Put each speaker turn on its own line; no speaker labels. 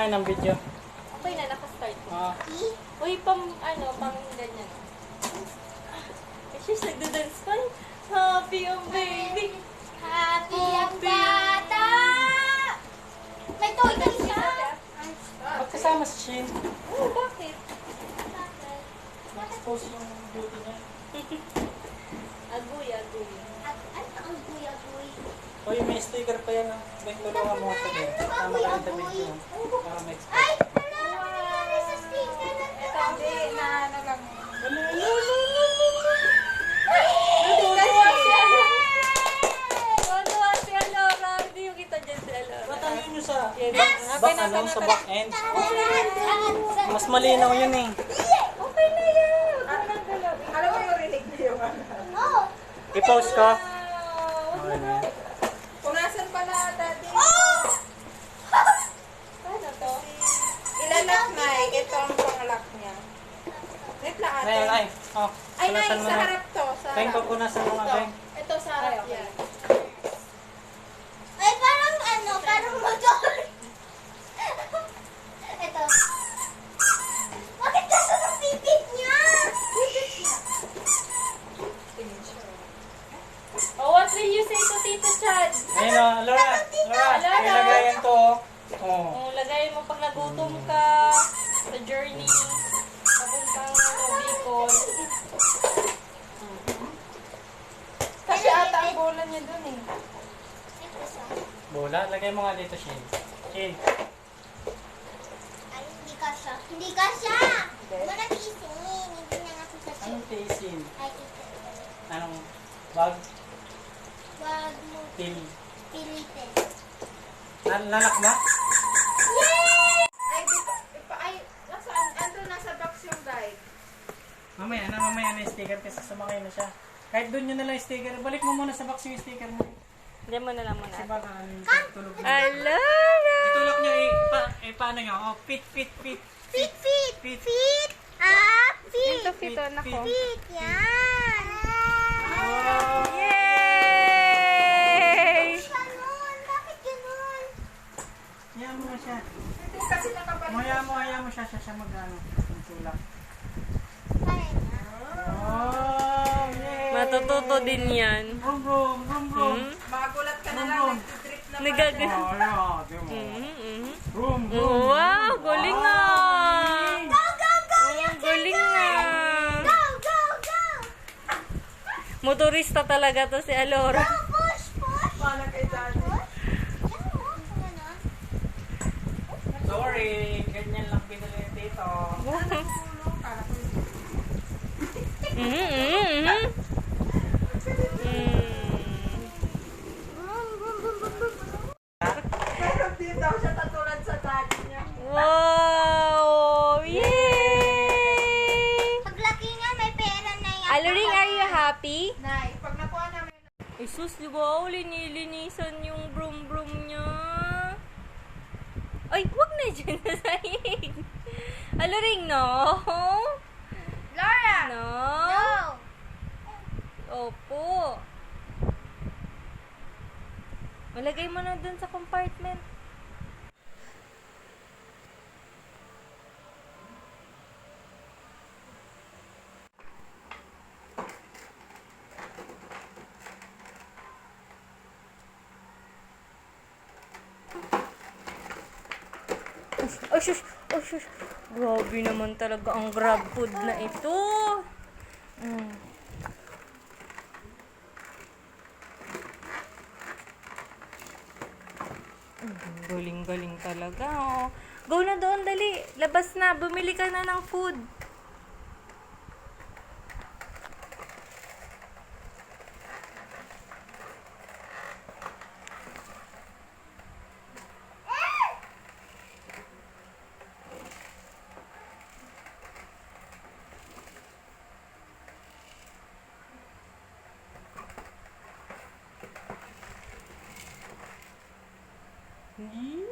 nga ng video.
Okay na, nakastart.
Oo.
Uy, pang ganyan. She's nagda-dance pa. Happy ang baby.
Happy ang bata! May toy ka siya?
Magkasama si Shin.
Oh, bakit?
Expose yung beauty niya.
Agoy.
Ano ang guy-agoy?
Uy, may sticker pa yan. May tulungan mo sa din. Tama ka rin sa video. Para ma-expose.
Ay! Hala! Nangyari sa sticker na to?
Ito, hindi, na ano lang.
Tuwa si Alora. Hindi yung kita dyan si Alora.
Patangin nyo sa
Yes.
back end. Mas malinaw yun eh.
Okay na yan. Huwag mo nang galawin.
Alam mo yung rinig niyo yung ano.
Oo!
I-post ko.
Wow.
Okay na.
Punasan pala, daddy.
Paano to?
Ilalak na eh. Ito ang pangalak niya. Wait lang ate.
Ay. Oh,
Ay, nai,
punasan mo
sa
na.
harap to. Sa
Beng,
harap.
pupunasan mo nga, Beng.
Ito sa harap yan.
Ay, parang motor. Ito. Bakit kaso ng pipit niya?
Oh, what will you say to Tito Chad?
Ayun o, Laura, may lagayan to. Oh.
Oh, lagay mo pag nagutom ka sa journey. Papuntang Bicol.
Kasi ata ang bola niya dun eh.
Bola, lagay mo nga dito, Shin. Shin.
Ay, hindi ka siya. Walang ising. Hindi na nga sa
Anong tiisin?
Ay, ito.
Anong bag?
Wag mo
Pilitin.
pilitin.
Lanak na?
Ay, dito. Ay, nasaan? Ando nasa box yung guide.
Mamaya na yung sticker kasi sumakay na siya. Kahit doon nyo na lang yung sticker. Balik mo muna sa box yung sticker mo.
Diyan mo na lang muna.
Kasi baka ano yung tulog mo.
Alora!
Itulog nyo paano nyo? Oh, fit.
Fit.
Fit.
Ah, fit.
Ito, Fito, nako.
Fit. Yan.
Oh.
Yay!
Ganun. Bakit ganun?
Hayaan mo na siya.
Hindi kasi nakapal.
Hayaan mo siya mag-ano. Tulak.
Kaya na.
Oh, yay!
Matututo din yan.
Brum.
Magulat ka na lang. Nag-drip na
Nagag-
Oh, yeah. Di mo. Brum.
Wow, galing nga!
Go, go, go.
Ang galing nga!
Go, go, go.
Motorista talaga to si Alora.
Go, push.
Paano kay daddy?
Yan mo. Ganun.
Sorry, ganyan lang pinili ni Tito.
Pero di daw siya tatulad sa daddy niya.
Wow! Yay!
Paglaki niya, may pera na yan.
Aloring, are you happy?
Nay, pag nakuha namin.
Jesus, wow, linilinisan yung brum-brum niya. Ay, wag na dyan na sahig. Aloring, no?
Laura.
No?
No.
Opo. Malagay mo na dun sa compartment. Oh, shush! Oh, shush! Grabe naman talaga ang grab food na ito. Galing-galing talaga, oh. Go na doon, dali. Labas na. Bumili ka na ng food. Yee!